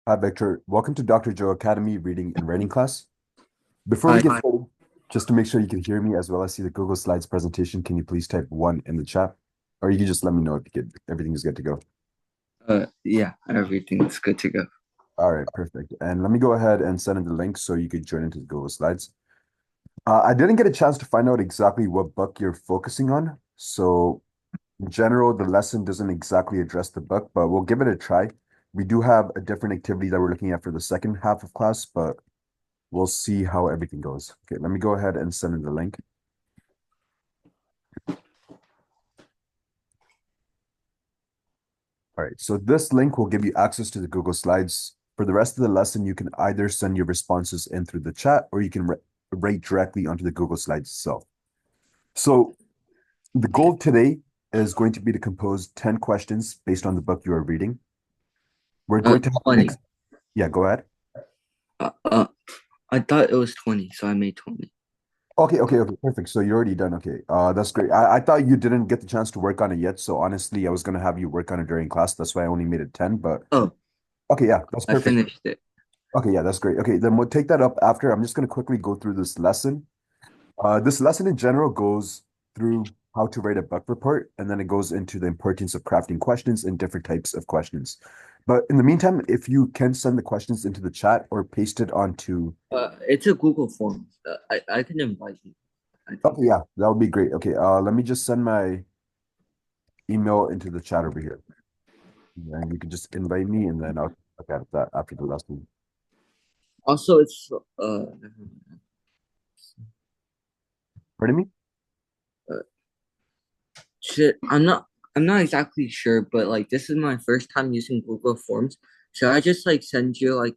Hi, Victor. Welcome to Dr. Joe Academy reading and writing class. Before we Hi. get started, just to make sure you can hear me as well as see the Google Slides presentation, can you please type one in the chat? Or you can just let me know if everything is good to go. Yeah, everything's good to go. All right, perfect. And let me go ahead and send in the link so you could join into the Google Slides. I didn't get a chance to find out exactly what book you're focusing on. So in general, the lesson doesn't exactly address the book, but we'll give it a try. We do have a different activity that we're looking at for the second half of class, but we'll see how everything goes. Okay, let me go ahead and send in the link. All right, so this link will give you access to the Google Slides. For the rest of the lesson, you can either send your responses in through the chat or you can write directly onto the Google Slides itself. So the goal today is going to be to compose 10 questions based on the book you are reading. We're going to have an 20. yeah, go ahead. Uh, uh, I thought it was 20, so I made 20. Okay, perfect. So you're already done. Okay, that's great. I thought you didn't get the chance to work on it yet. So honestly, I was gonna have you work on it during class. That's why I only made it 10. But Oh, okay, yeah, that's I perfect. finished it. Okay, yeah, that's great. Okay, then we'll take that up after. I'm just going to quickly go through this lesson. This lesson in general goes through how to write a bug report, and then it goes into the importance of crafting questions and different types of questions. But in the meantime, if you can send the questions into the chat or paste it onto, It's a Google form. I can invite you, I think. okay, yeah, that would be great. Okay, let me just send my email into the chat over here. And you can just invite me, and then I'll look at that after the lesson. Also, it's Pardon me? uh, shit. I'm not exactly sure, but like this is my first time using Google Forms. Should I just like send you like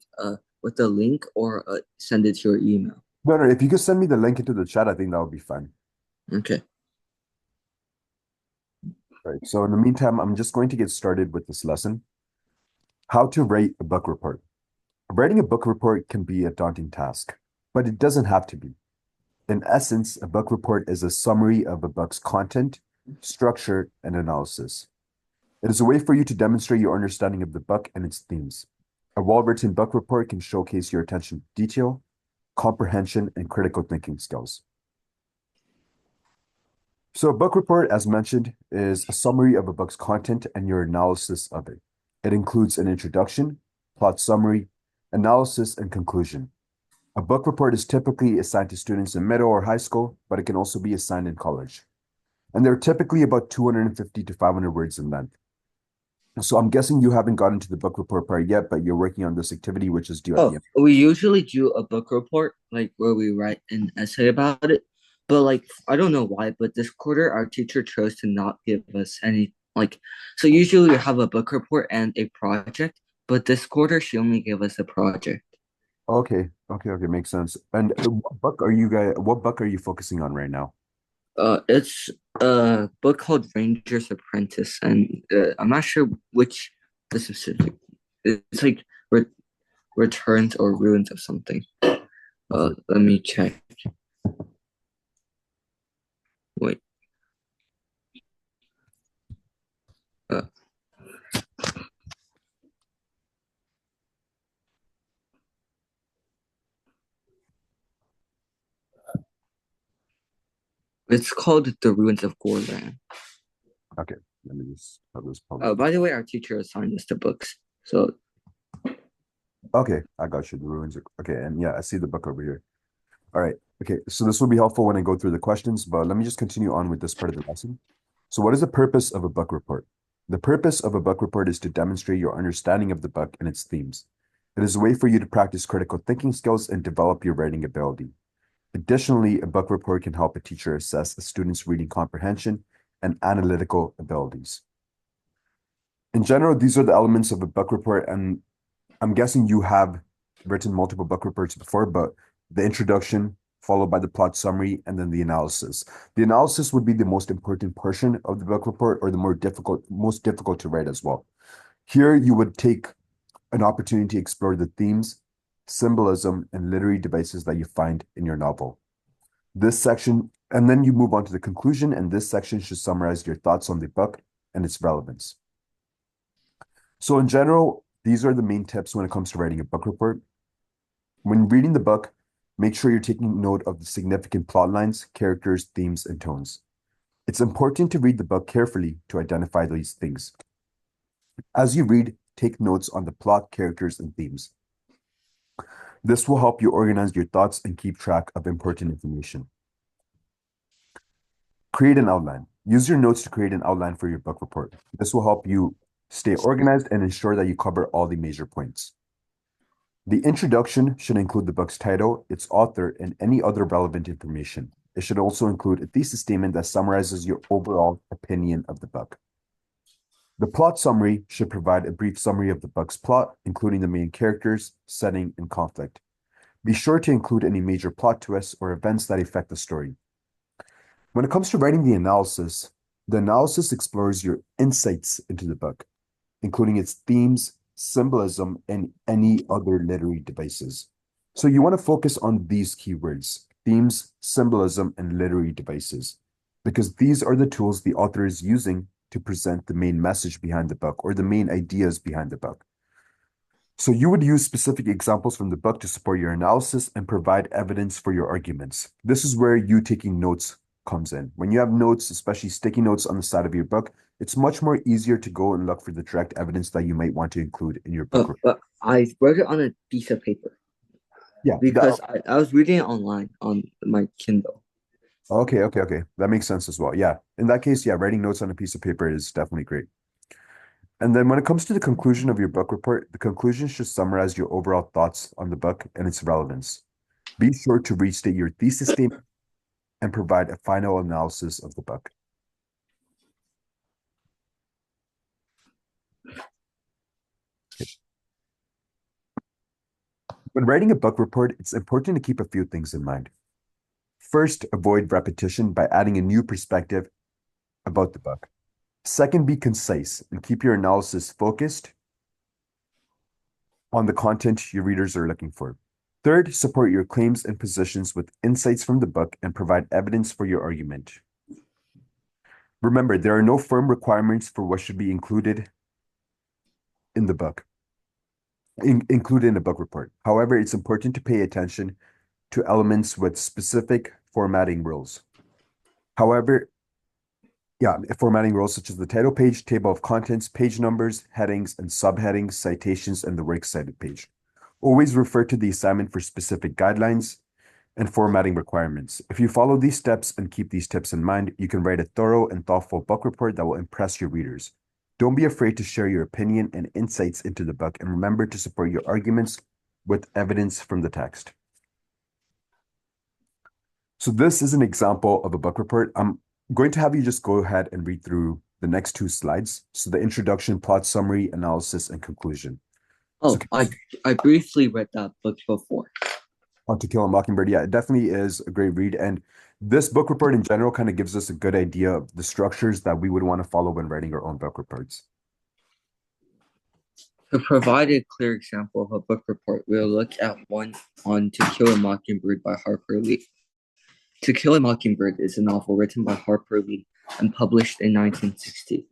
with a link or send it to your email? No, no, if you could send me the link into the chat, I think that would be fine. Okay. Right. So in the meantime, I'm just going to get started with this lesson. How to write a book report. Writing a book report can be a daunting task, but it doesn't have to be. In essence, a book report is a summary of a book's content, structure, and analysis. It is a way for you to demonstrate your understanding of the book and its themes. A well-written book report can showcase your attention to detail, comprehension, and critical thinking skills. So a book report, as mentioned, is a summary of a book's content and your analysis of it. It includes an introduction, plot summary, analysis, and conclusion. A book report is typically assigned to students in middle or high school, but it can also be assigned in college. And they're typically about 250 to 500 words in length. So I'm guessing you haven't gotten to the book report part yet, but you're working on this activity, which is due at the Oh, end. we usually do a book report, like where we write an essay about it. But like, I don't know why, but this quarter our teacher chose to not give us any like. So usually we have a book report and a project, but this quarter she only gave us a project. Okay, makes sense. And what book are you focusing on right now? It's a book called Ranger's Apprentice, and I'm not sure which the specific. It's like re returns or ruins of something. Okay. Let me check. Wait. Uh, it's called The Ruins of Gorlan. Okay. Let me just have this public. By the way, our teacher assigned us the books. So, Okay, I got you. The ruins. Okay, and yeah, I see the book over here. All right. Okay, so this will be helpful when I go through the questions, but let me just continue on with this part of the lesson. So what is the purpose of a book report? The purpose of a book report is to demonstrate your understanding of the book and its themes. It is a way for you to practice critical thinking skills and develop your writing ability. Additionally, a book report can help a teacher assess a student's reading comprehension and analytical abilities. In general, these are the elements of a book report, and I'm guessing you have written multiple book reports before, but the introduction, followed by the plot summary, and then the analysis. The analysis would be the most important portion of the book report, or the most difficult to write as well. Here, you would take an opportunity to explore the themes, symbolism, and literary devices that you find in your novel. This section, and then you move on to the conclusion, and this section should summarize your thoughts on the book and its relevance. So in general, These are the main tips when it comes to writing a book report. When reading the book, make sure you're taking note of the significant plot lines, characters, themes, and tones. It's important to read the book carefully to identify these things. As you read, take notes on the plot, characters, and themes. This will help you organize your thoughts and keep track of important information. Create an outline. Use your notes to create an outline for your book report. This will help you stay organized and ensure that you cover all the major points. The introduction should include the book's title, its author, and any other relevant information. It should also include a thesis statement that summarizes your overall opinion of the book. The plot summary should provide a brief summary of the book's plot, including the main characters, setting, and conflict. Be sure to include any major plot twists or events that affect the story. When it comes to writing the analysis explores your insights into the book, including its themes, symbolism, and any other literary devices. So you want to focus on these keywords: themes, symbolism, and literary devices, because these are the tools the author is using to present the main message behind the book or the main ideas behind the book. So you would use specific examples from the book to support your analysis and provide evidence for your arguments. This is where you taking notes comes in. When you have notes, especially sticky notes on the side of your book, it's much more easier to go and look for the direct evidence that you might want to include in your book. But I wrote it on a piece of paper Yeah, because I was reading it online on my Kindle. okay. That makes sense as well. Yeah. In that case, yeah, writing notes on a piece of paper is definitely great. And then when it comes to the conclusion of your book report, the conclusion should summarize your overall thoughts on the book and its relevance. Be sure to restate your thesis statement and provide a final analysis of the book. When writing a book report, it's important to keep a few things in mind. First, avoid repetition by adding a new perspective about the book. Second, be concise and keep your analysis focused on the content your readers are looking for. Third, support your claims and positions with insights from the book and provide evidence for your argument. Remember, there are no firm requirements for what should be included in the book, included in a book report. However, it's important to pay attention to elements with specific formatting rules. Formatting rules such as the title page, table of contents, page numbers, headings, and subheadings, citations, and the works cited page. Always refer to the assignment for specific guidelines and formatting requirements. If you follow these steps and keep these tips in mind, you can write a thorough and thoughtful book report that will impress your readers. Don't be afraid to share your opinion and insights into the book, and remember to support your arguments with evidence from the text. So this is an example of a book report. I'm going to have you just go ahead and read through the next two slides. So the introduction, plot summary, analysis, and conclusion. Oh, I briefly read that book before. On To Kill a Mockingbird. Yeah, it definitely is a great read. And this book report in general kind of gives us a good idea of the structures that we would want to follow when writing our own book reports. To provide a clear example of a book report, we'll look at one on To Kill a Mockingbird by Harper Lee. To Kill a Mockingbird is a novel written by Harper Lee and published in 1960.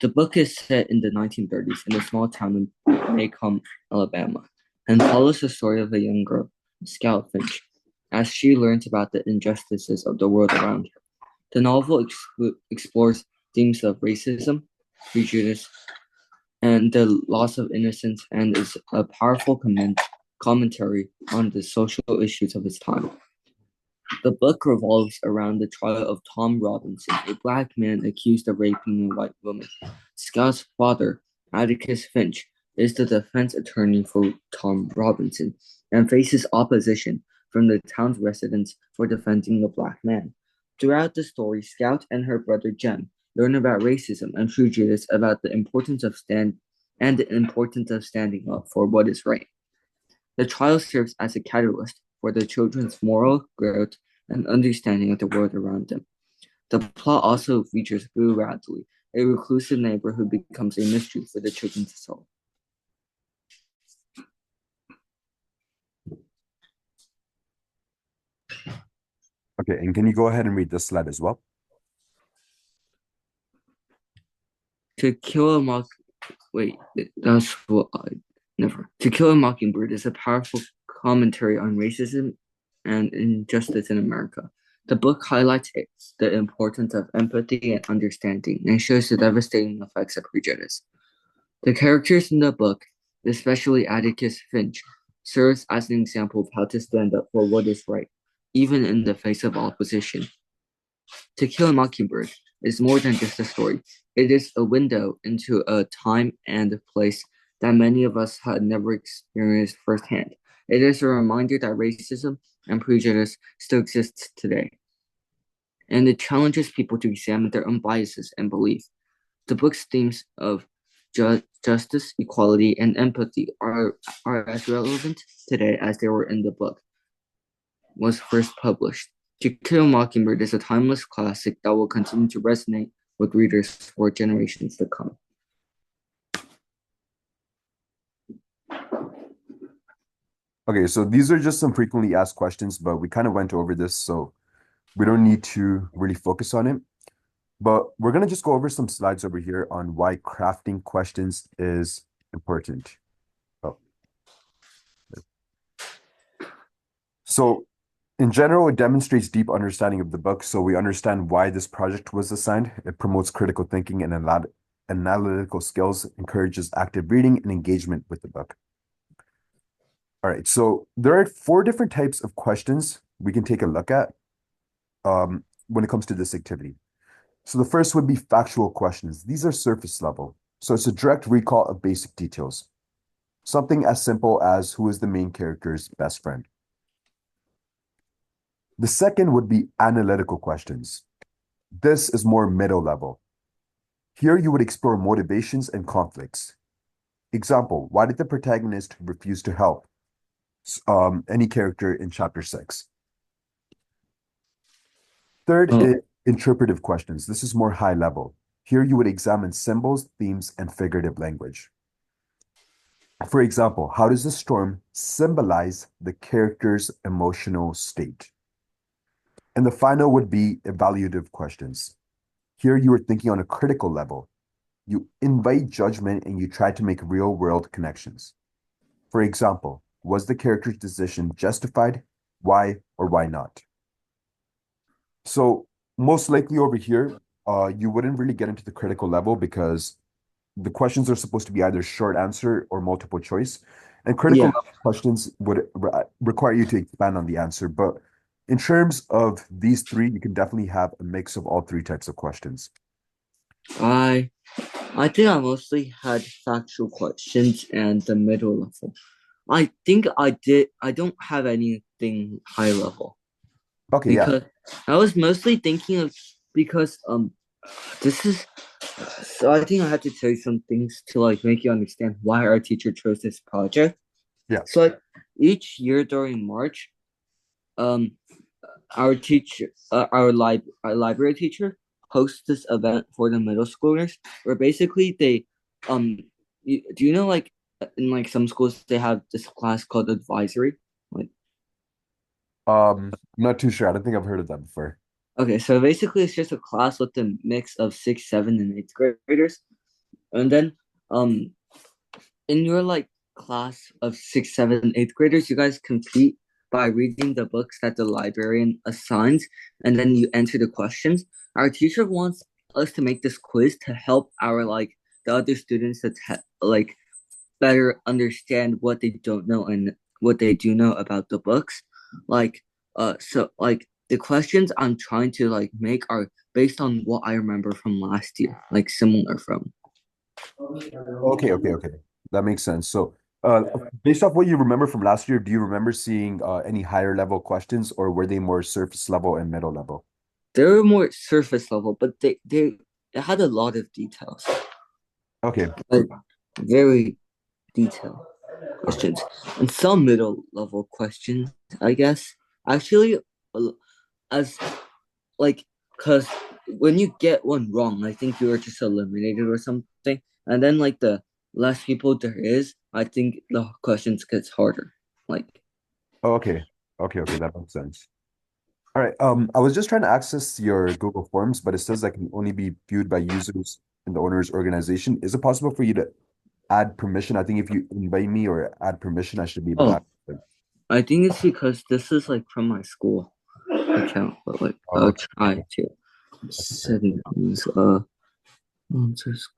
The book is set in the 1930s in a small town in Macomb, Alabama, and follows the story of a young girl, Scout Finch, as she learns about the injustices of the world around her. The novel explores themes of racism, prejudice, and the loss of innocence, and is a powerful commentary on the social issues of its time. The book revolves around the trial of Tom Robinson, a black man accused of raping a white woman. Scout's father, Atticus Finch, is the defense attorney for Tom Robinson and faces opposition from the town's residents for defending the black man. Throughout the story, Scout and her brother Jem learn about racism and prejudice, about the importance of standing up for what is right. The trial serves as a catalyst for the children's moral growth and understanding of the world around them. The plot also features Boo Radley, a reclusive neighbor who becomes a mystery for the children to solve. Okay, and can you go ahead and read this slide as well? To Kill a Mock... Wait, that's what Never. To Kill a Mockingbird is a powerful commentary on racism and injustice in America. The book highlights the importance of empathy and understanding and shows the devastating effects of prejudice. The characters in the book, especially Atticus Finch, serves as an example of how to stand up for what is right, even in the face of opposition. To Kill a Mockingbird is more than just a story. It is a window into a time and a place that many of us had never experienced firsthand. It is a reminder that racism and prejudice still exists today, and it challenges people to examine their own biases and beliefs. The book's themes of justice, equality, and empathy are as relevant today as they were in the book was first published. To Kill a Mockingbird is a timeless classic that will continue to resonate with readers for generations to come. Okay, so these are just some frequently asked questions, but we kind of went over this, so we don't need to really focus on it. But we're going to just go over some slides over here on why crafting questions is important. Oh. So in general, it demonstrates deep understanding of the book, so we understand why this project was assigned. It promotes critical thinking and analytical skills, encourages active reading and engagement with the book. All right, so there are 4 different types of questions we can take a look at when it comes to this activity. So the first would be factual questions. These are surface level. So it's a direct recall of basic details. Something as simple as who is the main character's best friend. The second would be analytical questions. This is more middle level. Here you would explore motivations and conflicts. Example, why did the protagonist refuse to help any character in chapter 6? Third is interpretive questions. This is more high level. Here you would examine symbols, themes, and figurative language. For example, how does the storm symbolize the character's emotional state? And the final would be evaluative questions. Here you are thinking on a critical level. You invite judgment and you try to make real-world connections. For example, was the character's decision justified? Why or why not? So most likely over here, you wouldn't really get into the critical level because the questions are supposed to be either short answer or multiple choice. And critical Yeah. level questions would require you to expand on the answer. But in terms of these 3, you can definitely have a mix of all 3 types of questions. I think I mostly had factual questions and the middle level. I think I don't have anything high level. Okay, yeah. Because I was mostly thinking of because this is so I think I have to tell you some things to like make you understand why our teacher chose this project. Yeah. So like each year during March, um our teacher our library teacher hosts this event for the middle schoolers where basically they do you know like in like some schools they have this class called advisory like Not too sure. I don't think I've heard of that before. okay, so basically it's just a class with a mix of 6th, 7th, and 8th graders. And then in your like class of 6th, 7th, 8th graders, you guys compete by reading the books that the librarian assigns, and then you answer the questions. Our teacher wants us to make this quiz to help our like the other students that like better understand what they don't know and what they do know about the books. Like so like the questions I'm trying to like make are based on what I remember from last year, like similar from. Okay. That makes sense. So, based off what you remember from last year, do you remember seeing any higher level questions, or were they more surface level and middle level? They were more surface level, but they had a lot of details, Okay. like very detailed questions, and some middle level questions, I guess. Actually, as like, because when you get one wrong, I think you are just eliminated or something, and then like the less people there is, I think the questions gets harder. Like, Oh, okay. Okay. That makes sense. All right. I was just trying to access your Google Forms, but it says that can only be viewed by users in the owner's organization. Is it possible for you to add permission. I think if you invite me or add permission, I should be able to Oh, add it. I think it's because this is like from my school account, but like Oh, I'll okay. try to Okay. settings. Just,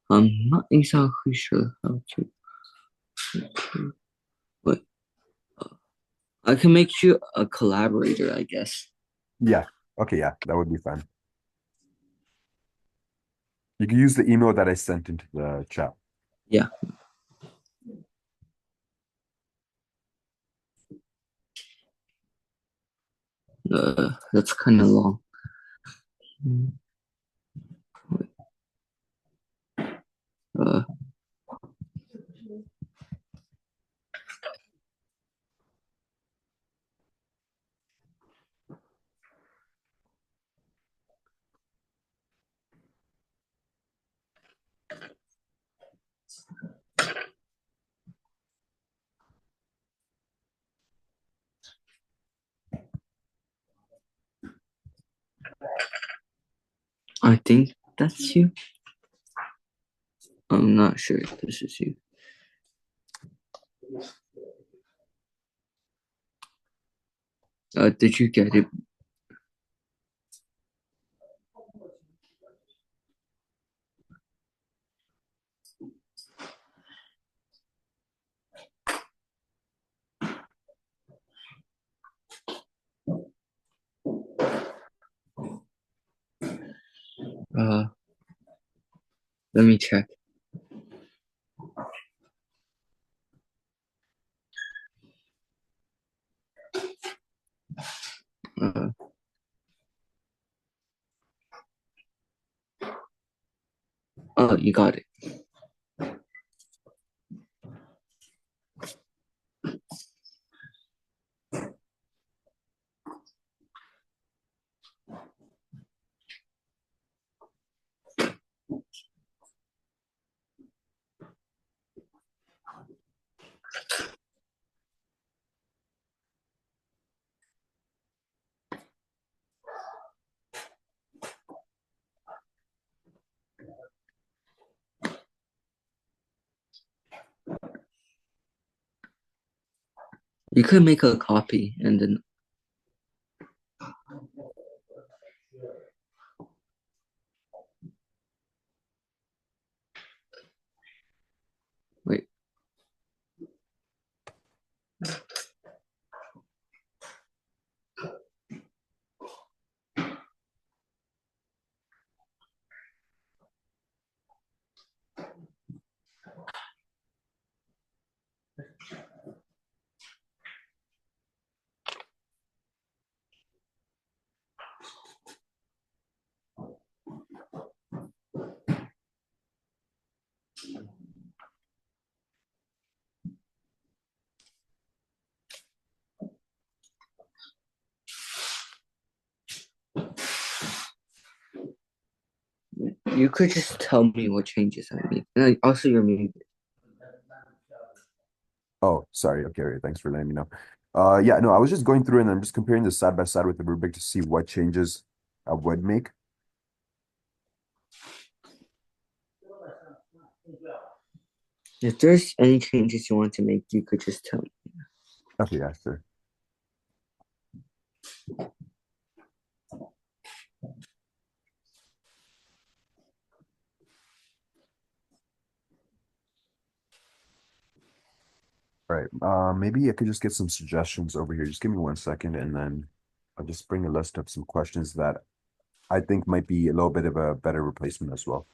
I'm not exactly sure how to. But I can make you a collaborator, I guess. Yeah. Okay, yeah, that would be fine. You can use the email that I sent into the chat. Yeah. That's kind of long. Uh, I think that's you. I'm not sure if this is you. Did you get it? Uh, Let me check. Uh, oh, you got it. You could make a copy and then wait. You could just tell me what changes I need. And also, you're muted. Oh, sorry. Okay, okay, thanks for letting me know. Yeah, no, I was just going through and I'm just comparing this side by side with the rubric to see what changes I would make. If there's any changes you want to make, you could just tell me. Okay, yeah, sure. All right. Maybe I could just get some suggestions over here. Just give me 1 second, and then I'll just bring a list of some questions that I think might be a little bit of a better replacement as well.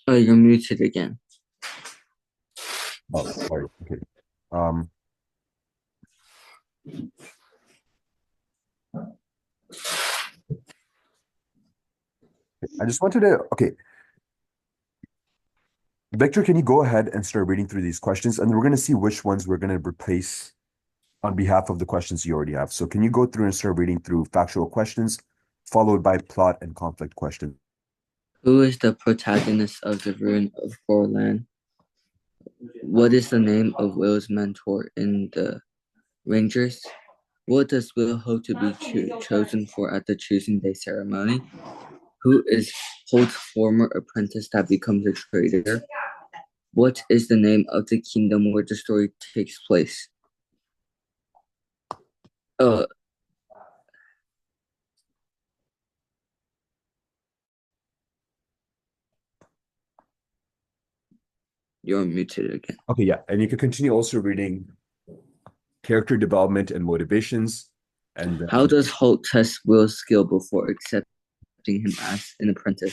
Oh, you're muted again. Oh, sorry. Okay. Um, I just wanted to, okay, Victor, can you go ahead and start reading through these questions? And we're going to see which ones we're going to replace on behalf of the questions you already have. So can you go through and start reading through factual questions, followed by plot and conflict questions? Who is the protagonist of The Ruin of Gorlan? What is the name of Will's mentor in the Rangers? What does Will hope to be chosen for at the choosing day ceremony? Who is Holt's former apprentice that becomes a traitor? What is the name of the kingdom where the story takes place? Uh, you're muted again. Okay, yeah. And you can continue also reading character development and motivations. And How does Holt test Will's skill before accepting him as an apprentice?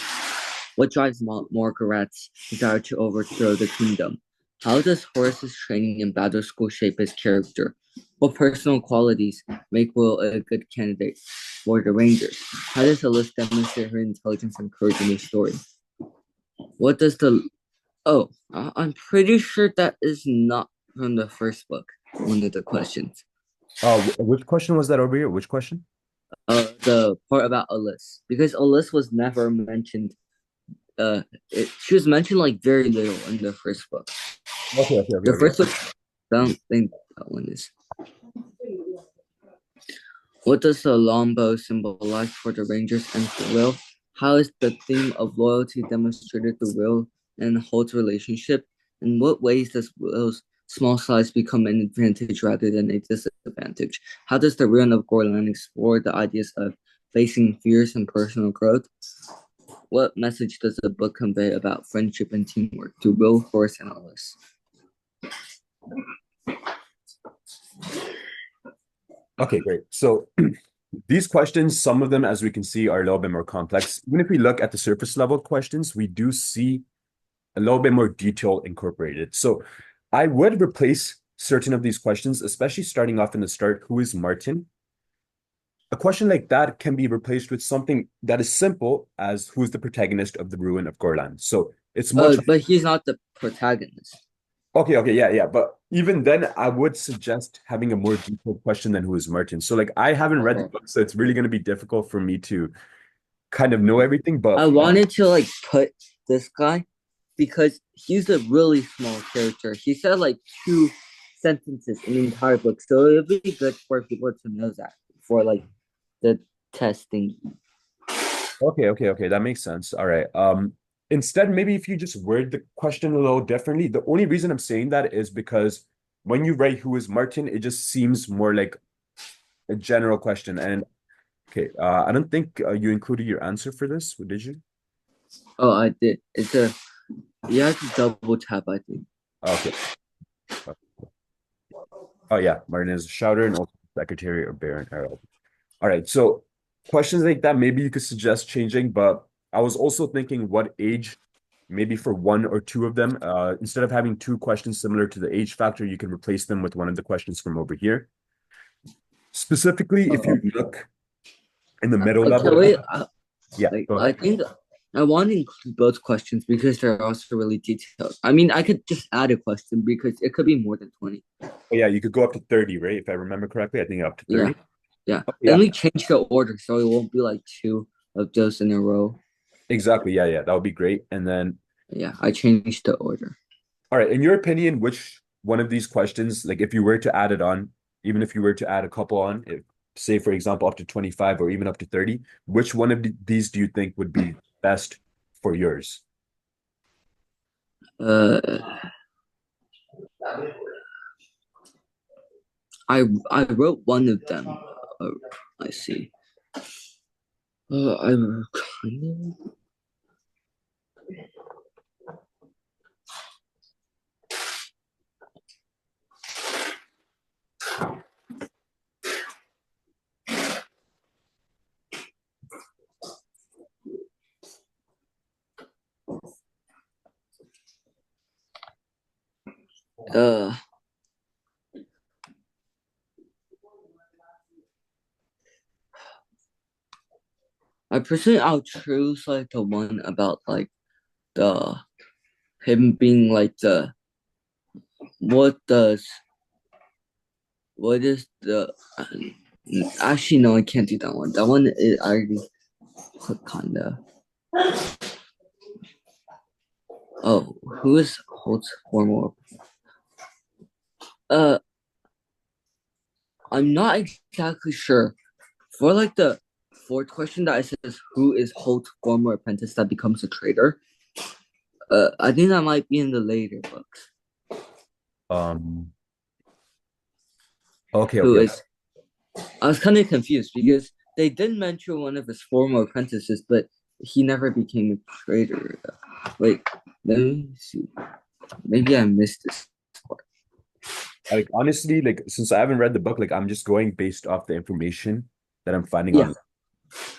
What drives Morgarat's desire to overthrow the kingdom? How does Horace's training in battle school shape his character? What personal qualities make Will a good candidate for the Rangers? How does Alice demonstrate her intelligence and courage in the story? What does the... Oh, I'm pretty sure that is not from the first book, one of the questions. which question was that over here? Which question? The part about Alice. Because Alice was never mentioned she was mentioned like very little in the first book. The first book, I don't think that one is. What does the longbow symbolize for the Rangers and for Will? How is the theme of loyalty demonstrated through Will and Holt's relationship? In what ways does Will's small size become an advantage rather than a disadvantage? How does the Ruin of Gorlan explore the ideas of facing fears and personal growth? What message does the book convey about friendship and teamwork to Will, Horace, and Alice? Okay, great. So these questions, some of them, as we can see, are a little bit more complex. Even if we look at the surface level questions, we do see a little bit more detail incorporated. So I would replace certain of these questions, especially starting off in the start, who is Martin? A question like that can be replaced with something that is simple as who's the protagonist of the Ruin of Gorlan. So it's much. But he's not the protagonist. Okay, yeah. But even then, I would suggest having a more detailed question than who is Martin. So like I haven't read the book, so it's really going to be difficult for me to kind of know everything. But I wanted to like put this guy because he's a really small character. He said like 2 sentences in the entire book, so it'd be good for people to know that for like the testing. Okay. That makes sense. All right. Instead, maybe if you just word the question a little differently. The only reason I'm saying that is because when you write who is Martin, it just seems more like a general question. And okay, I don't think you included your answer for this, did you? Oh, I did. You have to double tap, I think. Okay. Oh yeah, Martin is a shouter and also secretary of Baron Harold. All right, so questions like that, maybe you could suggest changing, but I was also thinking what age, maybe for one or two of them, instead of having 2 questions similar to the age factor, you can replace them with one of the questions from over here. Specifically, if you look in the middle level. Wait, yeah, I think I want to include both questions because they're also really detailed. I mean, I could just add a question because it could be more than 20. Oh, yeah, you could go up to 30, right? If I remember correctly, I think up to 30. Yeah. And we change the order so it won't be like 2 of those in a row. Exactly. Yeah. That would be great. And then yeah, I changed the order. All right. In your opinion, which one of these questions, like if you were to add it on, even if you were to add a couple on, say for example up to 25 or even up to 30, which one of these do you think would be best for yours? Uh, I wrote one of them. I see. I kind of. Uh, I'll choose like the one about like the him being like the what does what is the actually no, I can't do that one. That one is already kind of. Oh, who is holds formal? Uh, I'm not exactly sure. For like the fourth question that I says who is Holt's former apprentice that becomes a traitor? I think that might be in the later books. Um, okay, Who okay. is? I was kind of confused because they did mention one of his former apprentices, but he never became a traitor. Wait, let me see. Maybe I missed this part. Like honestly, like since I haven't read the book, like I'm just going based off the information that I'm finding Yeah,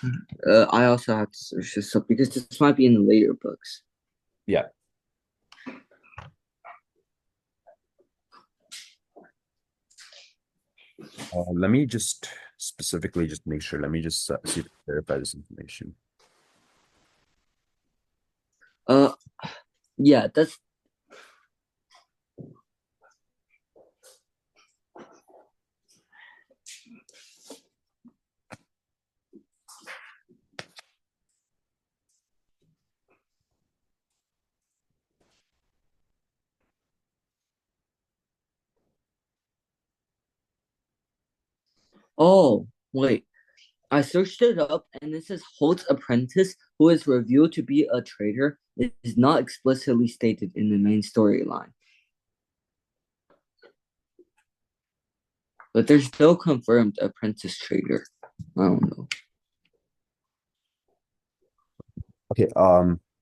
on. I also have to search this up because this might be in the later books. Yeah. Let me just specifically just make sure. Let me just see if I verify this information. Uh, yeah, that's. Oh, wait. I searched it up and it says Holt's apprentice, who is revealed to be a traitor, is not explicitly stated in the main storyline. But there's no confirmed apprentice traitor. I don't know. Okay.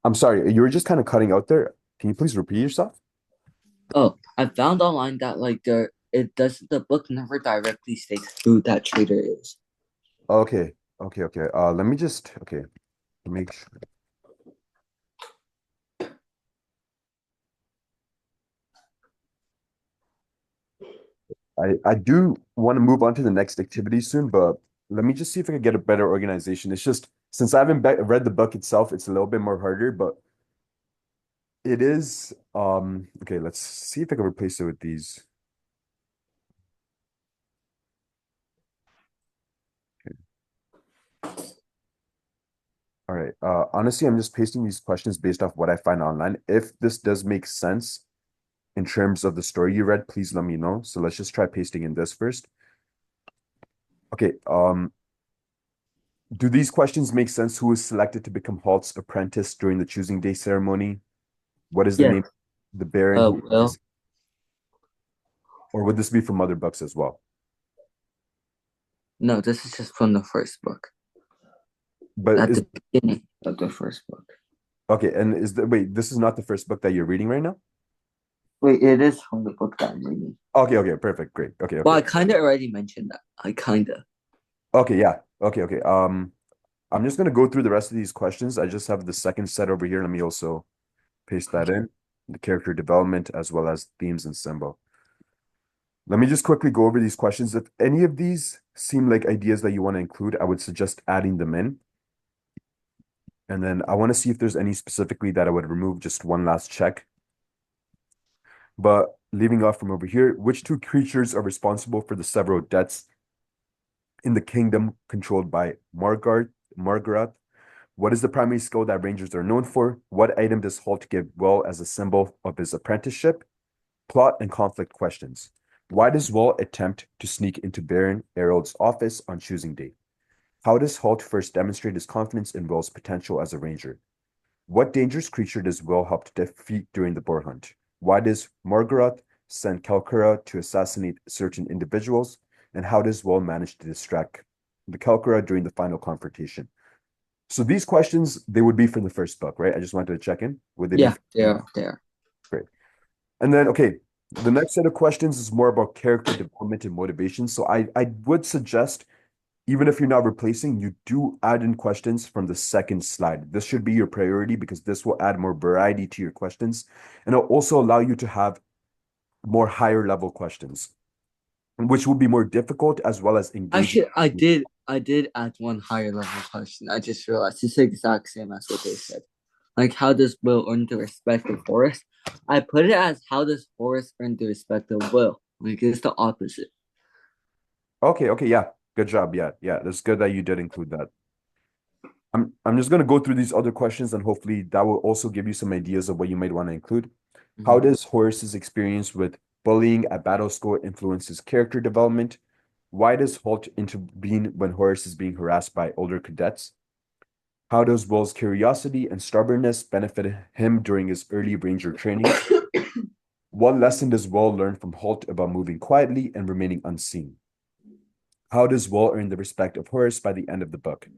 I'm sorry, you were just kind of cutting out there. Can you please repeat yourself? Oh, I found online that like the book never directly states who that traitor is. Okay. Okay. Let me just make sure. I do want to move on to the next activity soon, but let me just see if I can get a better organization. It's just since I haven't read the book itself, it's a little bit more harder, but it is okay, let's see if I can replace it with these. Okay. All right. Honestly, I'm just pasting these questions based off what I find online. If this does make sense in terms of the story you read, please let me know. So let's just try pasting in this first. Okay. Do these questions make sense? Who was selected to become Halt's apprentice during the choosing day ceremony? What is the Yes. name of the Baron who Well, is, or would this be from other books as well? no, this is just from the first book. But At is the beginning of the first book. okay, and is the wait, this is not the first book that you're reading right now? Wait, it is from the book that I'm reading. Okay, perfect, great. Okay, Well, okay. I kind of already mentioned that. I kind of. Okay, yeah. Okay. I'm just gonna go through the rest of these questions. I just have the second set over here. Let me also paste that in. The character development as well as themes and symbol. Let me just quickly go over these questions. If any of these seem like ideas that you want to include, I would suggest adding them in. And then I want to see if there's any specifically that I would remove, just one last check. But leaving off from over here, which two creatures are responsible for the several deaths in the kingdom controlled by Margaret? What is the primary skill that rangers are known for? What item does Holt give Will as a symbol of his apprenticeship? Plot and conflict questions. Why does Will attempt to sneak into Baron Erold's office on choosing day? How does Holt first demonstrate his confidence in Will's potential as a ranger? What dangerous creature does Will help to defeat during the boar hunt? Why does Morgoth send Kalkura to assassinate certain individuals? And how does Will manage to distract the Kalkura during the final confrontation? So these questions, they would be from the first book, right? I just wanted to check in. Would they be? Yeah, they are. They are. Great. And then, okay, the next set of questions is more about character development and motivation. So I would suggest, even if you're not replacing, you do add in questions from the second slide. This should be your priority because this will add more variety to your questions. And it'll also allow you to have more higher level questions, which will be more difficult as well as engaging. Actually, I did add one higher level question. I just realized it's the exact same as what they said. Like, how does Will earn the respect of Forrest? I put it as how does Forrest earn the respect of Will? Like, it's the opposite. Okay, yeah. Good job. Yeah. That's good that you did include that. I'm just gonna go through these other questions and hopefully that will also give you some ideas of what you might want to include. How Mhm. does Horace's experience with bullying at battle school influence his character development? Why does Holt intervene when Horace is being harassed by older cadets? How does Will's curiosity and stubbornness benefit him during his early ranger training? What lesson does Will learn from Holt about moving quietly and remaining unseen? How does Will earn the respect of Horace by the end of the book?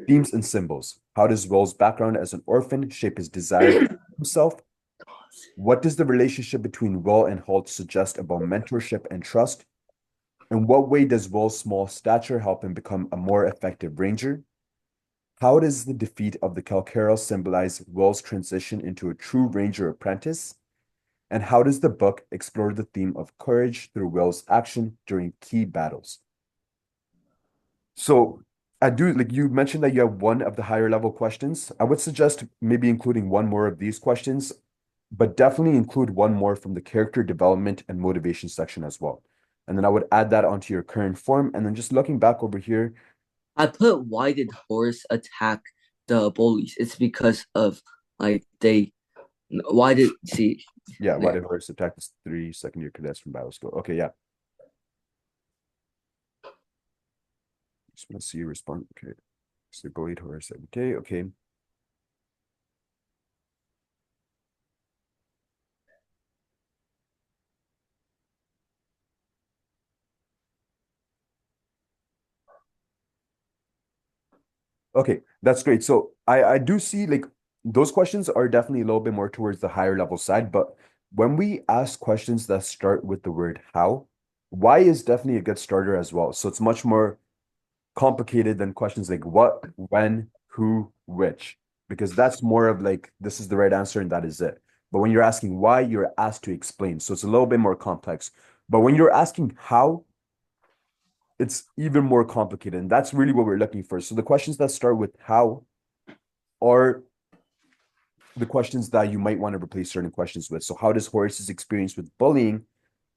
Themes and symbols. How does Will's background as an orphan shape his desire to himself? What does the relationship between Will and Holt suggest about mentorship and trust? In what way does Will's small stature help him become a more effective ranger? How does the defeat of the Kalkarel symbolize Will's transition into a true ranger apprentice? And how does the book explore the theme of courage through Will's action during key battles? So I do, like you mentioned that you have one of the higher level questions. I would suggest maybe including one more of these questions, but definitely include one more from the character development and motivation section as well. And then I would add that onto your current form. And then just looking back over here, I put why did Horace attack the bullies? It's because of like they. Why did see yeah, why there? did Horace attack the three second year cadets from battle school? Okay, yeah. Just want to see you respond. Okay. So bullied Horace every day. Okay. Okay, that's great. So I do see like those questions are definitely a little bit more towards the higher level side, but when we ask questions that start with the word how, why is definitely a good starter as well. So it's much more complicated than questions like what, when, who, which, because that's more of like this is the right answer and that is it. But when you're asking why, you're asked to explain. So it's a little bit more complex. But when you're asking how, it's even more complicated. And that's really what we're looking for. So the questions that start with how are the questions that you might want to replace certain questions with. So how does Horace's experience with bullying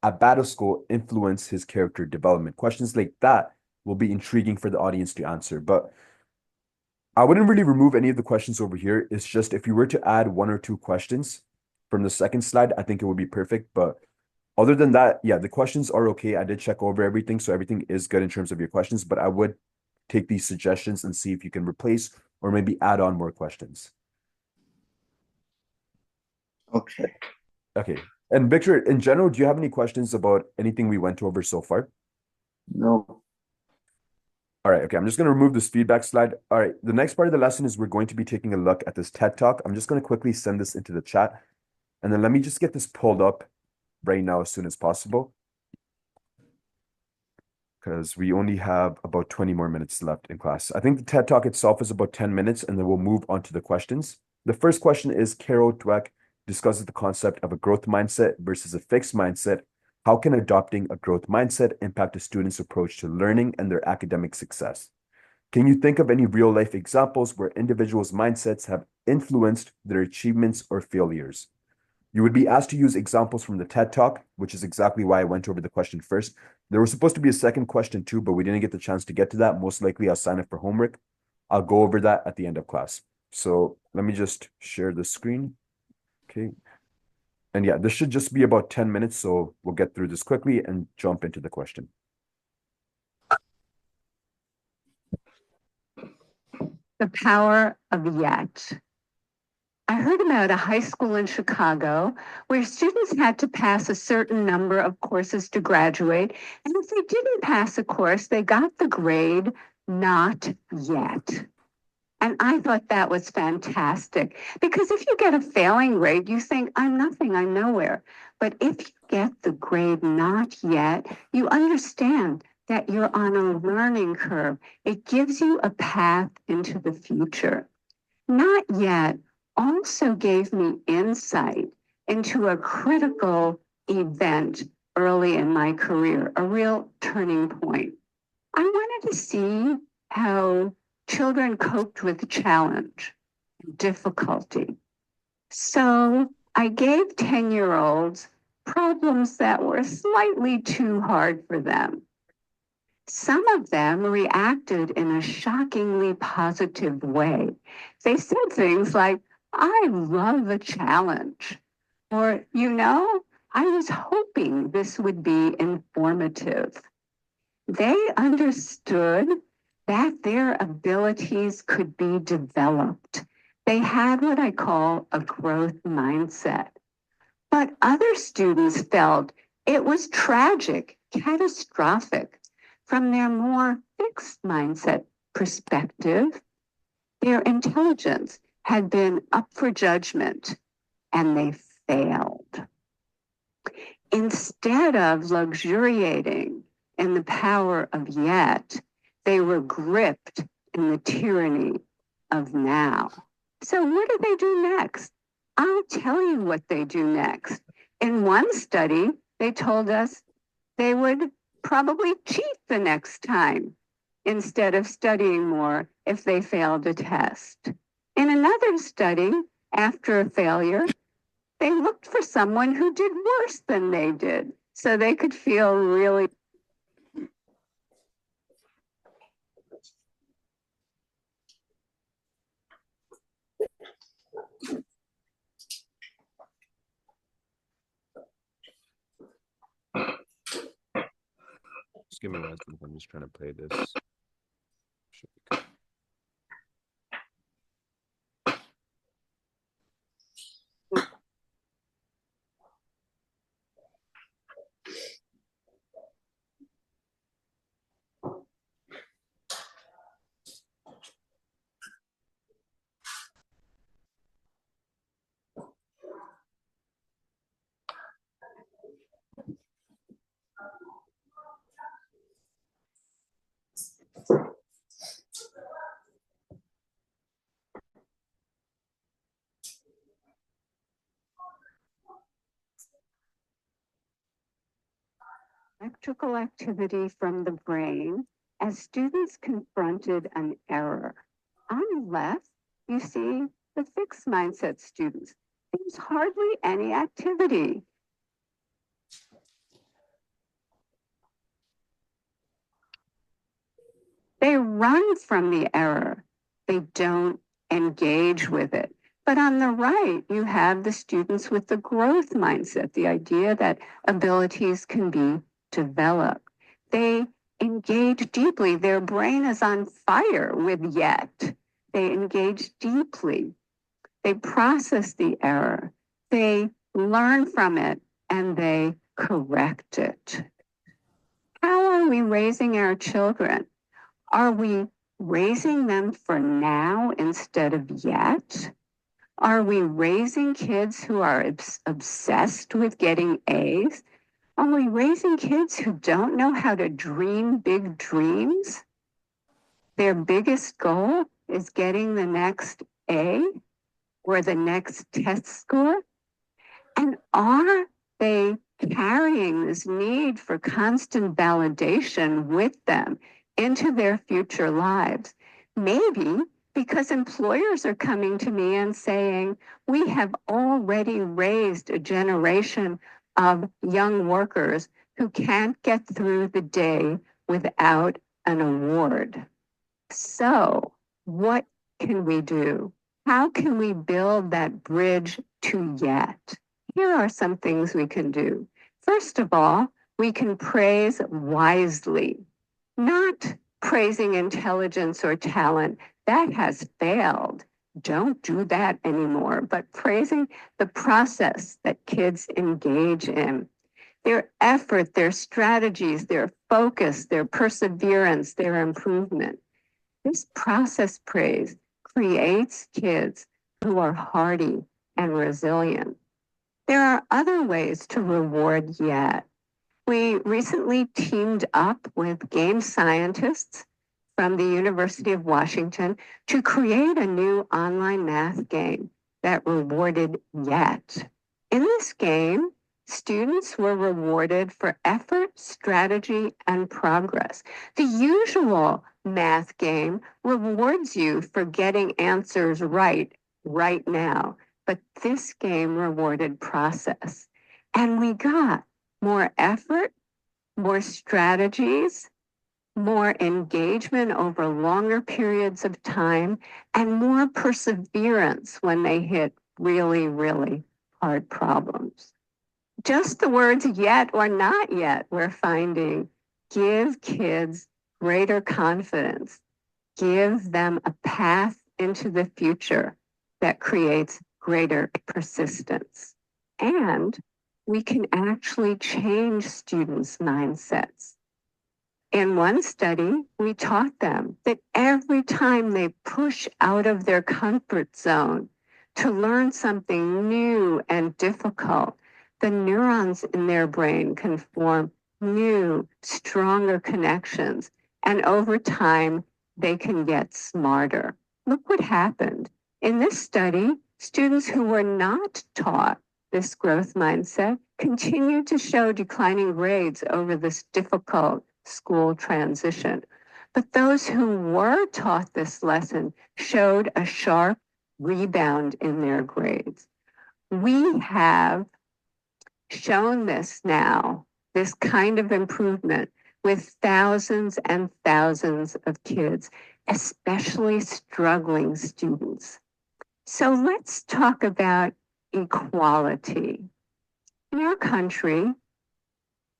at battle school influence his character development? Questions like that will be intriguing for the audience to answer. But I wouldn't really remove any of the questions over here. It's just if you were to add one or two questions from the second slide, I think it would be perfect. But other than that, yeah, the questions are okay. I did check over everything, so everything is good in terms of your questions, but I would take these suggestions and see if you can replace or maybe add on more questions. Okay. Okay. And Victor, in general, do you have any questions about anything we went over so far? No. All right, okay, I'm just going to remove this feedback slide. All right, the next part of the lesson is we're going to be taking a look at this TED Talk. I'm just going to quickly send this into the chat, and then let me just get this pulled up right now as soon as possible, because we only have about 20 more minutes left in class. I think the TED Talk itself is about 10 minutes, and then we'll move on to the questions. The first question is Carol Dweck discusses the concept of a growth mindset versus a fixed mindset. How can adopting a growth mindset impact a student's approach to learning and their academic success? Can you think of any real life examples where individuals' mindsets have influenced their achievements or failures? You would be asked to use examples from the TED Talk, which is exactly why I went over the question first. There was supposed to be a second question too, but we didn't get the chance to get to that. Most likely I'll sign up for homework. I'll go over that at the end of class. So let me just share the screen. Okay. And yeah, this should just be about 10 minutes, so we'll get through this quickly and jump into the question. The power of yet. I heard about a high school in Chicago where students had to pass a certain number of courses to graduate. And if they didn't pass a course, they got the grade not yet. And I thought that was fantastic because if you get a failing grade, you think, I'm nothing, I'm nowhere. But if you get the grade not yet, you understand that you're on a learning curve. It gives you a path into the future. Not yet also gave me insight into a critical event early in my career, a real turning point. I wanted to see how children coped with challenge and difficulty. So I gave 10-year-olds problems that were slightly too hard for them. Some of them reacted in a shockingly positive way. They said things like, I love a challenge. Or, I was hoping this would be informative. They understood that their abilities could be developed. They had what I call a growth mindset. But other students felt it was tragic, catastrophic. From their more fixed mindset perspective, their intelligence had been up for judgment and they failed. Instead of luxuriating in the power of yet, they were gripped in the tyranny of now. So what do they do next? I'll tell you what they do next. In one study, they told us they would probably cheat the next time instead of studying more if they failed a test. In another study, after a failure, they looked for someone who did worse than they did so they could feel really. Just give me 1 second. I'm just trying to play this. Should be good. Electrical activity from the brain as students confronted an error. On the left, you see the fixed mindset students. There's hardly any activity. They run from the error. They don't engage with it. But on the right, you have the students with the growth mindset, the idea that abilities can be developed. They engage deeply. Their brain is on fire with yet. They engage deeply. They process the error. They learn from it and they correct it. How are we raising our children? Are we raising them for now instead of yet? Are we raising kids who are obsessed with getting A's? Are we raising kids who don't know how to dream big dreams? Their biggest goal is getting the next A or the next test score? And are they carrying this need for constant validation with them into their future lives? Maybe because employers are coming to me and saying, we have already raised a generation of young workers who can't get through the day without an award. So what can we do? How can we build that bridge to yet? Here are some things we can do. First of all, we can praise wisely, not praising intelligence or talent. That has failed. Don't do that anymore, but praising the process that kids engage in, their effort, their strategies, their focus, their perseverance, their improvement. This process praise creates kids who are hardy and resilient. There are other ways to reward yet. We recently teamed up with game scientists from the University of Washington to create a new online math game that rewarded yet. In this game, students were rewarded for effort, strategy, and progress. The usual math game rewards you for getting answers right now, but this game rewarded process. And we got more effort, more strategies, more engagement over longer periods of time, and more perseverance when they hit really, really hard problems. Just the words yet or not yet, we're finding, give kids greater confidence, give them a path into the future that creates greater persistence. And we can actually change students' mindsets. In one study, we taught them that every time they push out of their comfort zone to learn something new and difficult, the neurons in their brain can form new, stronger connections. And over time, they can get smarter. Look what happened. In this study, students who were not taught this growth mindset continued to show declining grades over this difficult school transition. But those who were taught this lesson showed a sharp rebound in their grades. We have shown this now, this kind of improvement with thousands and thousands of kids, especially struggling students. So let's talk about equality. In our country,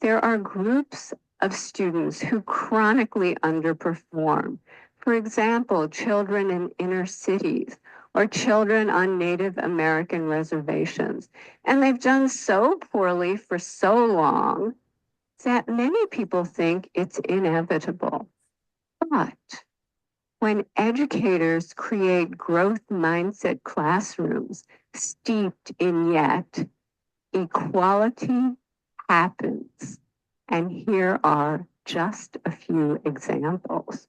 there are groups of students who chronically underperform. For example, children in inner cities or children on Native American reservations. And they've done so poorly for so long that many people think it's inevitable. But when educators create growth mindset classrooms steeped in yet, equality happens. And here are just a few examples.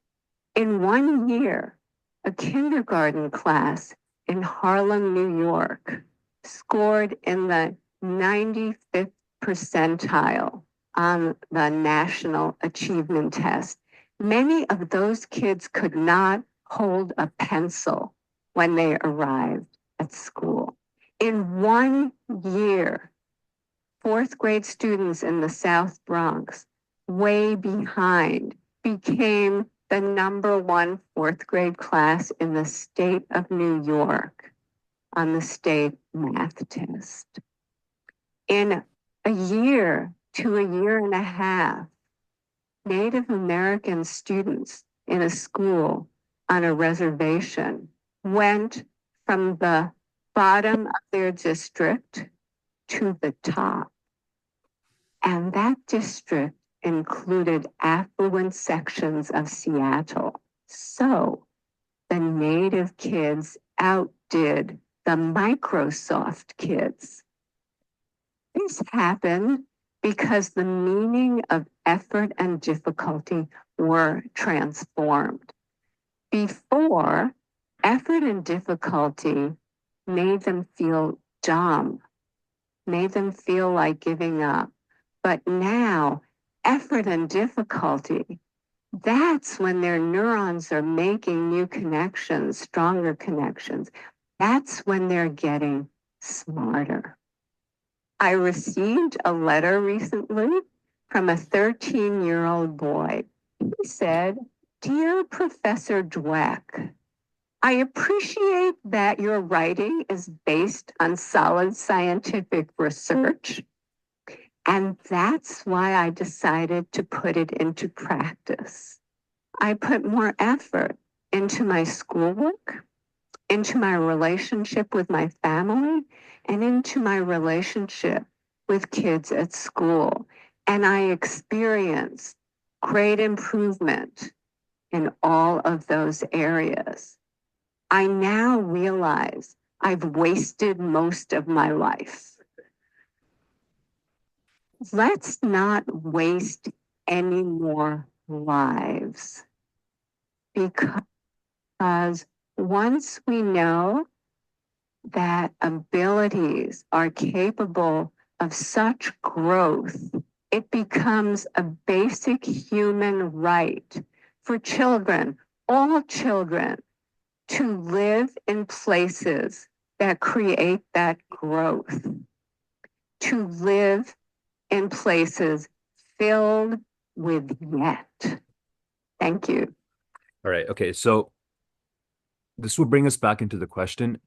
In 1 year, a kindergarten class in Harlem, New York, scored in the 95th percentile on the National Achievement Test. Many of those kids could not hold a pencil when they arrived at school. In 1 year, fourth grade students in the South Bronx, way behind, became the #1 fourth grade class in the state of New York on the state math test. In a year to a year and a half, Native American students in a school on a reservation went from the bottom of their district to the top. And that district included affluent sections of Seattle. So the Native kids outdid the Microsoft kids. This happened because the meaning of effort and difficulty were transformed. Before, effort and difficulty made them feel dumb, made them feel like giving up. But now, effort and difficulty, that's when their neurons are making new connections, stronger connections. That's when they're getting smarter. I received a letter recently from a 13-year-old boy. He said, "Dear Professor Dweck, I appreciate that your writing is based on solid scientific research, and that's why I decided to put it into practice. I put more effort into my schoolwork, into my relationship with my family, and into my relationship with kids at school. And I experienced great improvement in all of those areas. I now realize I've wasted most of my life. Let's not waste any more lives, because once we know that abilities are capable of such growth, it becomes a basic human right for children, all children, to live in places that create that growth, to live in places filled with yet. Thank you. All right. Okay. So this will bring us back into the question.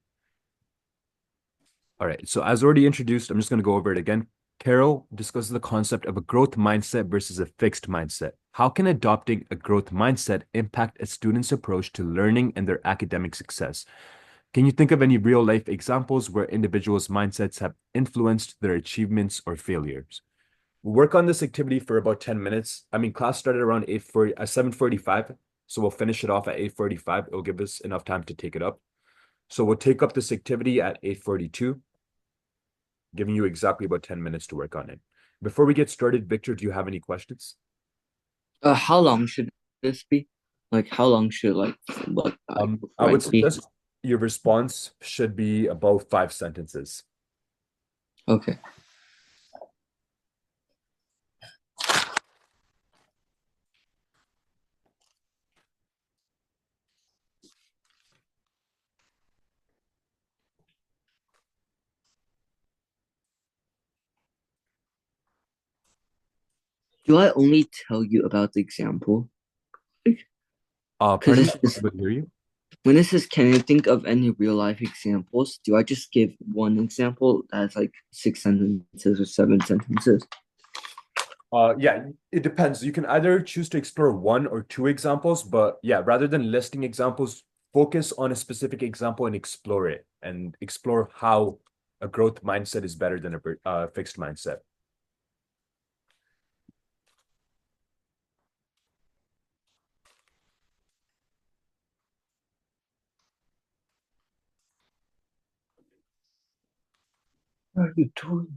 All right. So as already introduced, I'm just going to go over it again. Carol discusses the concept of a growth mindset versus a fixed mindset. How can adopting a growth mindset impact a student's approach to learning and their academic success? Can you think of any real life examples where individuals' mindsets have influenced their achievements or failures? We'll work on this activity for about 10 minutes. I mean, class started around 7:45, so we'll finish it off at 8:45. It'll give us enough time to take it up. So we'll take up this activity at 8:42, giving you exactly about 10 minutes to work on it. Before we get started, Victor, do you have any questions? How long should this be? Like, how long should what I would be? suggest your response should be about 5 sentences. Okay. Do I only tell you about the example? Pardon me, Because I couldn't hear you. when it says, can you think of any real life examples? Do I just give one example that's like 6 sentences or 7 sentences? Yeah, it depends. You can either choose to explore one or two examples, but yeah, rather than listing examples, focus on a specific example and explore it and explore how a growth mindset is better than a fixed mindset. What are you doing?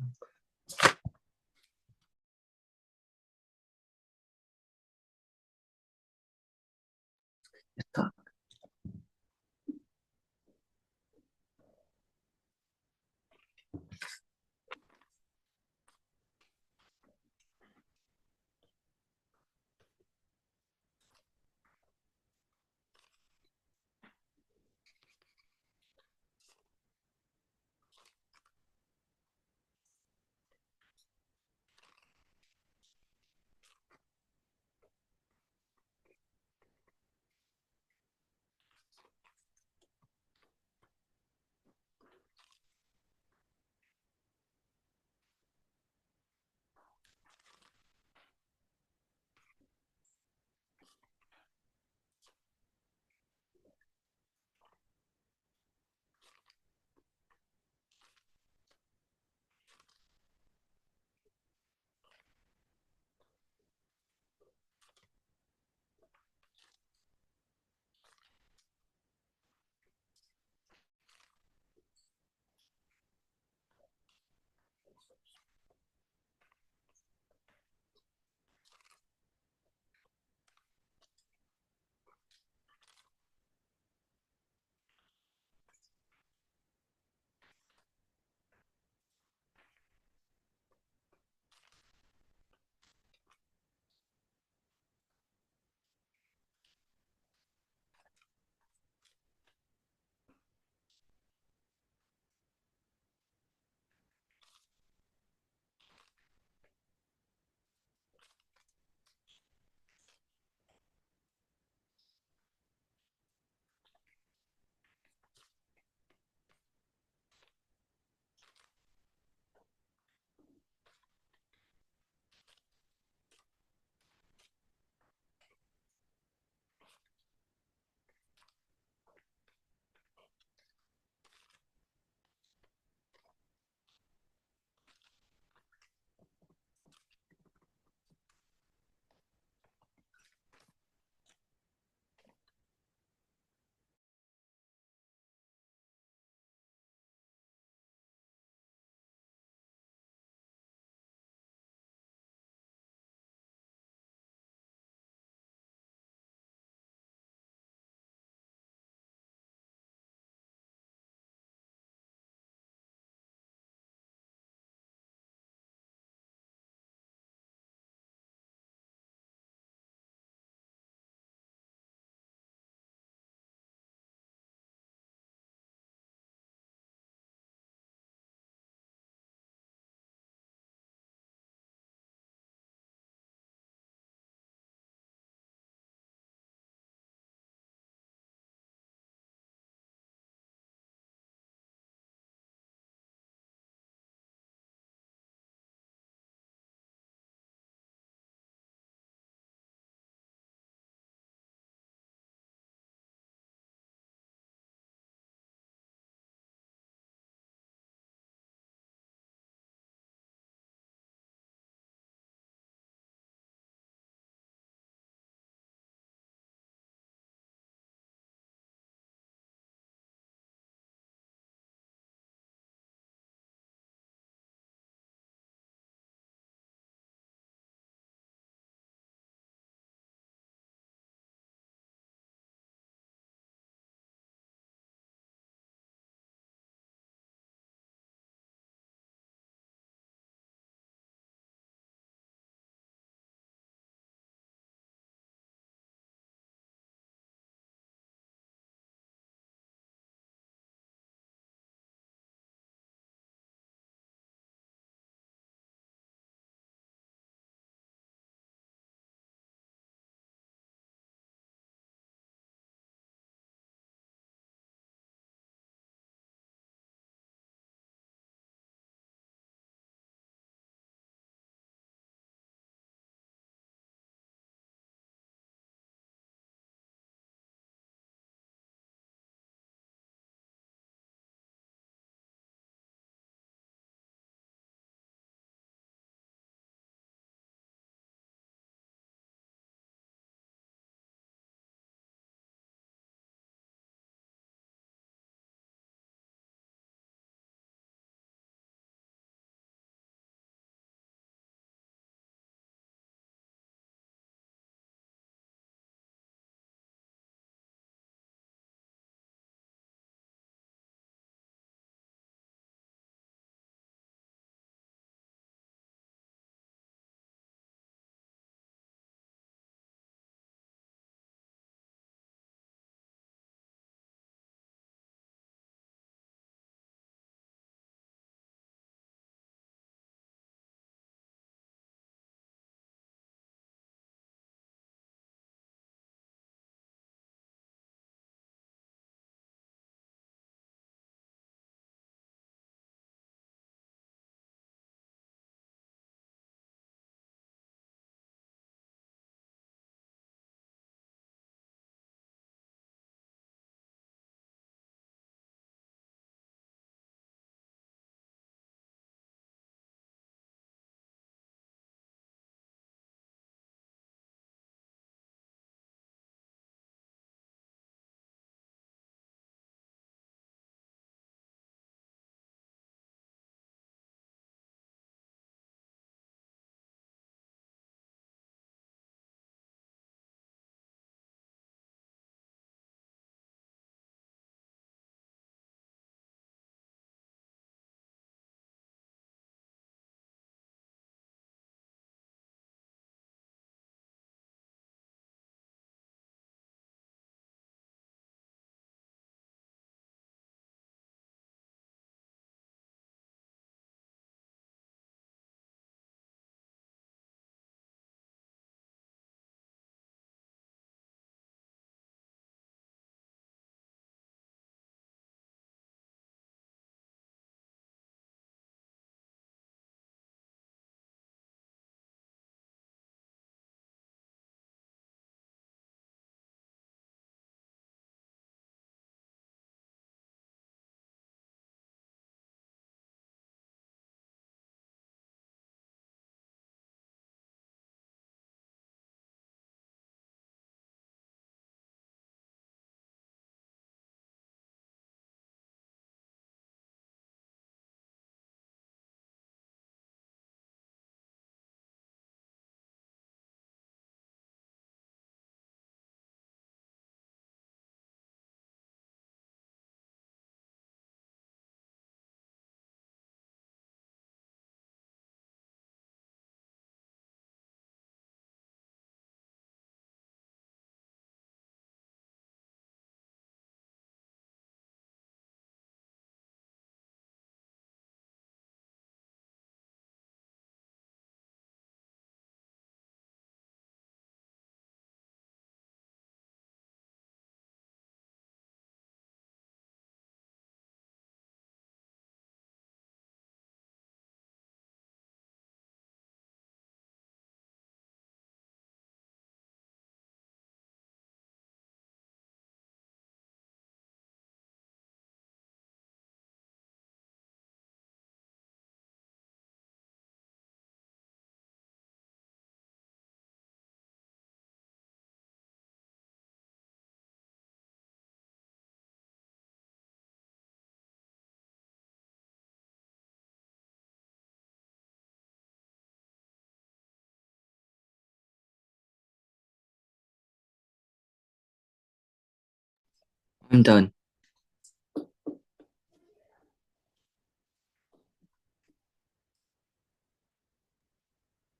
I'm done.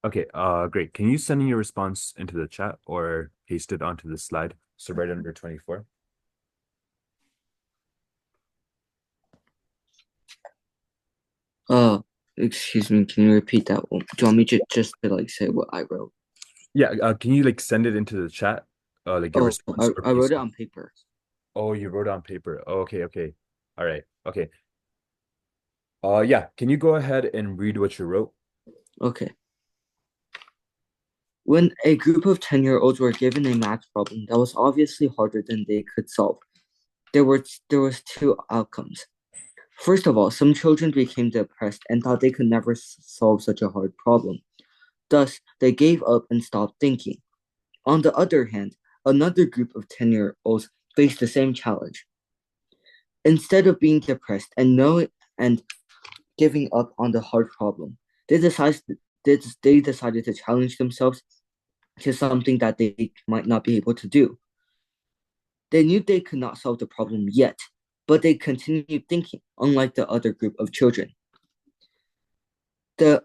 Okay, great. Can you send in your response into the chat or paste it onto the slide? So right under 24. Excuse me, can you repeat that one? Do you want me to just to like say what I wrote? Yeah, can you like send it into the chat? Like your response or I wrote paste it it? on paper. Oh, you wrote on paper. Oh, okay, okay. All right. Okay. Yeah, can you go ahead and read what you wrote? Okay. When a group of 10-year-olds were given a math problem that was obviously harder than they could solve, there was two outcomes. First of all, some children became depressed and thought they could never solve such a hard problem. Thus, they gave up and stopped thinking. On the other hand, another group of 10-year-olds faced the same challenge. Instead of being depressed and giving up on the hard problem, they decided to challenge themselves to something that they might not be able to do. They knew they could not solve the problem yet, but they continued thinking, unlike the other group of children. The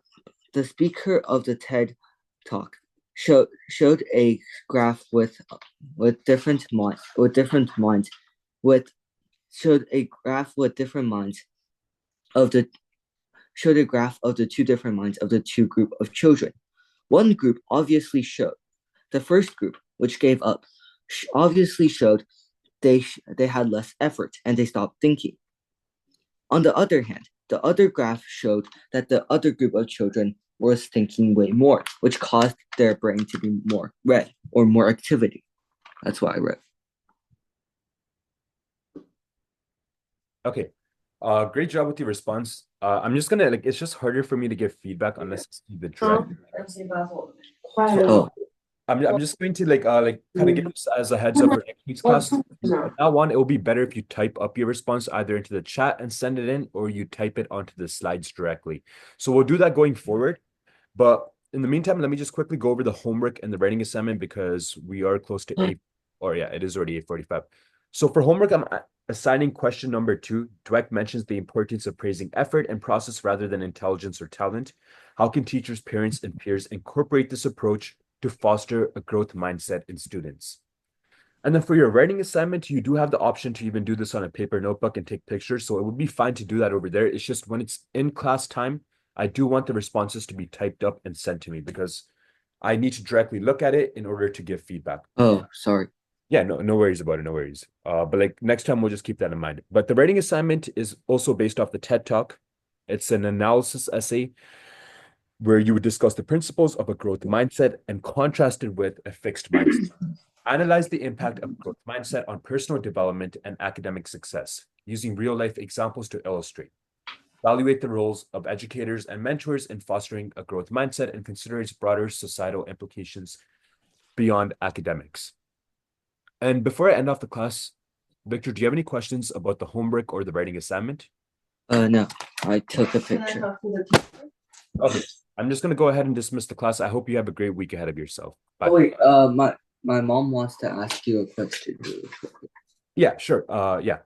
speaker of the TED talk showed a graph with different minds showed a graph with different minds of the showed a graph of the two different minds of the two group of children. One group obviously showed the first group, which gave up, obviously showed they had less effort and they stopped thinking. On the other hand, the other graph showed that the other group of children was thinking way more, which caused their brain to be more red or more activity. That's what I wrote. Okay. Great job with your response. I'm just gonna like it's just harder for me to give feedback unless I see the direct. Oh, I'm just going to like kind of give this as a heads up for next week's class. From now on, it will be better if you type up your response either into the chat and send it in, or you type it onto the slides directly. So we'll do that going forward. But in the meantime, let me just quickly go over the homework and the writing assignment because we are close to 8, or yeah, it is already 8:45. So for homework, I'm assigning question number 2. Dweck mentions the importance of praising effort and process rather than intelligence or talent. How can teachers, parents, and peers incorporate this approach to foster a growth mindset in students? And then for your writing assignment, you do have the option to even do this on a paper notebook and take pictures. So it would be fine to do that over there. It's just when it's in class time, I do want the responses to be typed up and sent to me because I need to directly look at it in order to give feedback. Sorry. Yeah, no worries about it, no worries. But like next time we'll just keep that in mind. But the writing assignment is also based off the TED Talk. It's an analysis essay where you would discuss the principles of a growth mindset and contrast it with a fixed mindset. Analyze the impact of growth mindset on personal development and academic success, using real-life examples to illustrate. Evaluate the roles of educators and mentors in fostering a growth mindset and consider its broader societal implications beyond academics. And before I end off the class, Victor, do you have any questions about the homework or the writing assignment? No, I took a picture. Okay, I'm just going to go ahead and dismiss the class. I hope you have a great week ahead of yourself. Bye. Oh, wait, my mom wants to ask you a question. Yeah, sure. Yeah.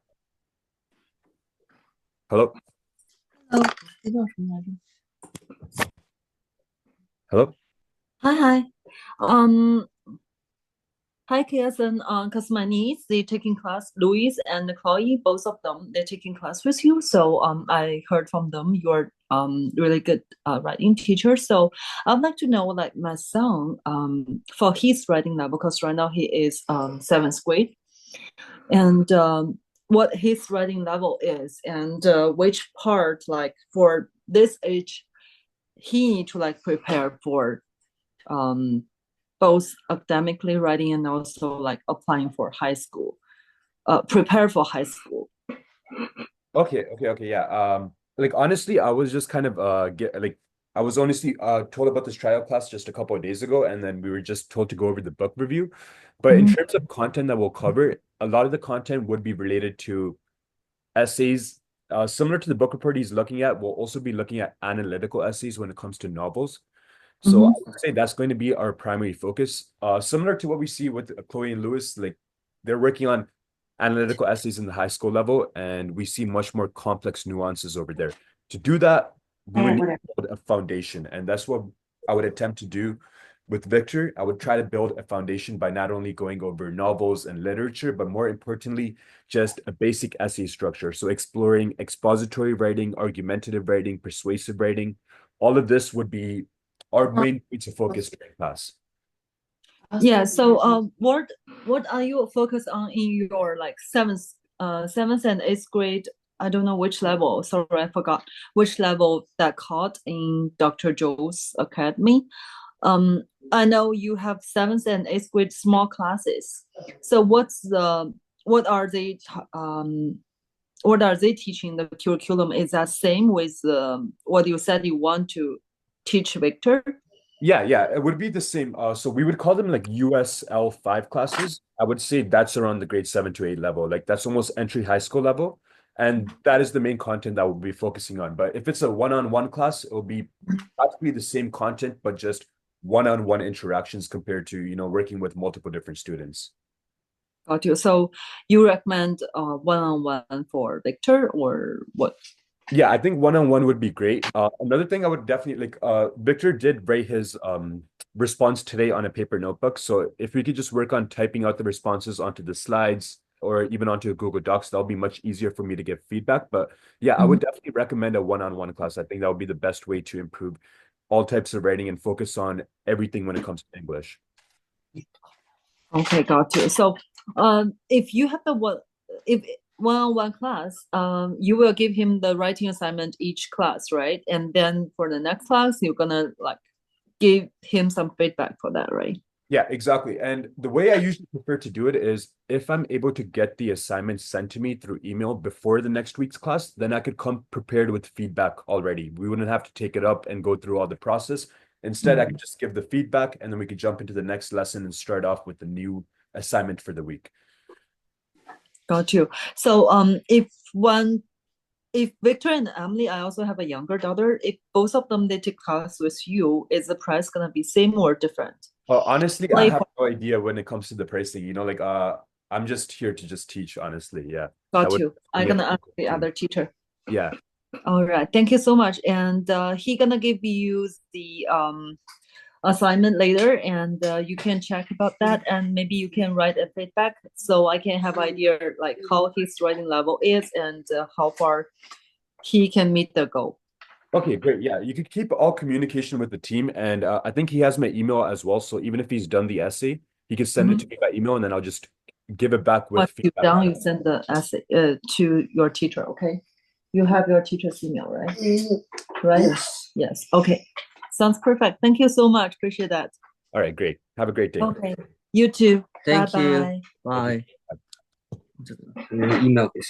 Hello? Hello，这叫什么来着？ Hello? Hi. Hi, Kirsten. Because my niece, they taking class, Louise and Chloe, both of them, they're taking class with you. So I heard from them you're really good writing teacher. So I'd like to know, like my son, for his writing level, because right now he is 7th grade, and what his writing level is, and which part, like for this age, he need to like prepare for both academically writing and also like applying for high school, prepare for high school. Okay, yeah. Like honestly, I was just kind of I was honestly told about this trial class just a couple of days ago, and then we were just told to go over the book review. But in terms of content that we'll cover, a lot of the content would be related to essays, similar to the book report he's looking at. We'll also be looking at analytical essays when it comes to novels. So I would say that's going to be our primary focus. Similar to what we see with Chloe and Lewis, like they're working on analytical essays in the high school level, and we see much more complex nuances over there. To do that, we would need to build a foundation, and that's what I would attempt to do with Victor. I would try to build a foundation by not only going over novels and literature, but more importantly, just a basic essay structure. So exploring expository writing, argumentative writing, persuasive writing, all of this would be our main points of focus during class. Yeah, so what are you focused on in your like seventh and eighth grade? I don't know which level. Sorry, I forgot which level that caught in Dr. Zhou's academy. I know you have seventh and eighth grade small classes. So what are they teaching? The curriculum is that same with what you said you want to teach Victor? Yeah, it would be the same. So we would call them like USL 5 classes. I would say that's around the grade 7 to 8 level. Like that's almost entry high school level. And that is the main content that we'll be focusing on. But if it's a one-on-one class, it'll be practically the same content, but just one-on-one interactions compared to, working with multiple different students. Got you. So you recommend one-on-one for Victor or what? Yeah, I think one-on-one would be great. Another thing I would definitely Victor did write his response today on a paper notebook. So if we could just work on typing out the responses onto the slides or even onto Google Docs, that'll be much easier for me to get feedback. But yeah, I would definitely recommend a one-on-one class. I think that would be the best way to improve all types of writing and focus on everything when it comes to English. Okay, got you. So if you have one-on-one class, you will give him the writing assignment each class, right? And then for the next class, you're gonna like give him some feedback for that, right? Yeah, exactly. And the way I usually prefer to do it is if I'm able to get the assignment sent to me through email before the next week's class, then I could come prepared with feedback already. We wouldn't have to take it up and go through all the process. Instead, I could just give the feedback and then we could jump into the next lesson and start off with the new assignment for the week. Got you. So if Victor and Emily, I also have a younger daughter, if both of them they take class with you, is the price gonna be same or different? Honestly, I have no idea when it comes to the pricing. I'm just here to just teach, honestly. Yeah. Got you. I'm gonna ask the other teacher. Yeah. All right. Thank you so much. And he gonna give you the assignment later, and you can check about that, and maybe you can write a feedback so I can have idea like how his writing level is and how far he can meet the goal. Okay, great. Yeah, you could keep all communication with the team, and I think he has my email as well. So even if he's done the essay, he can send it to me by email, and then I'll just give it back with Once feedback. you're done, you send the essay to your teacher. Okay, you have your teacher's email, right? Right. Yes. Okay. Sounds perfect. Thank you so much. Appreciate that. All right, great. Have a great day. Okay. You too. Thank you. Bye-bye. Bye. Email is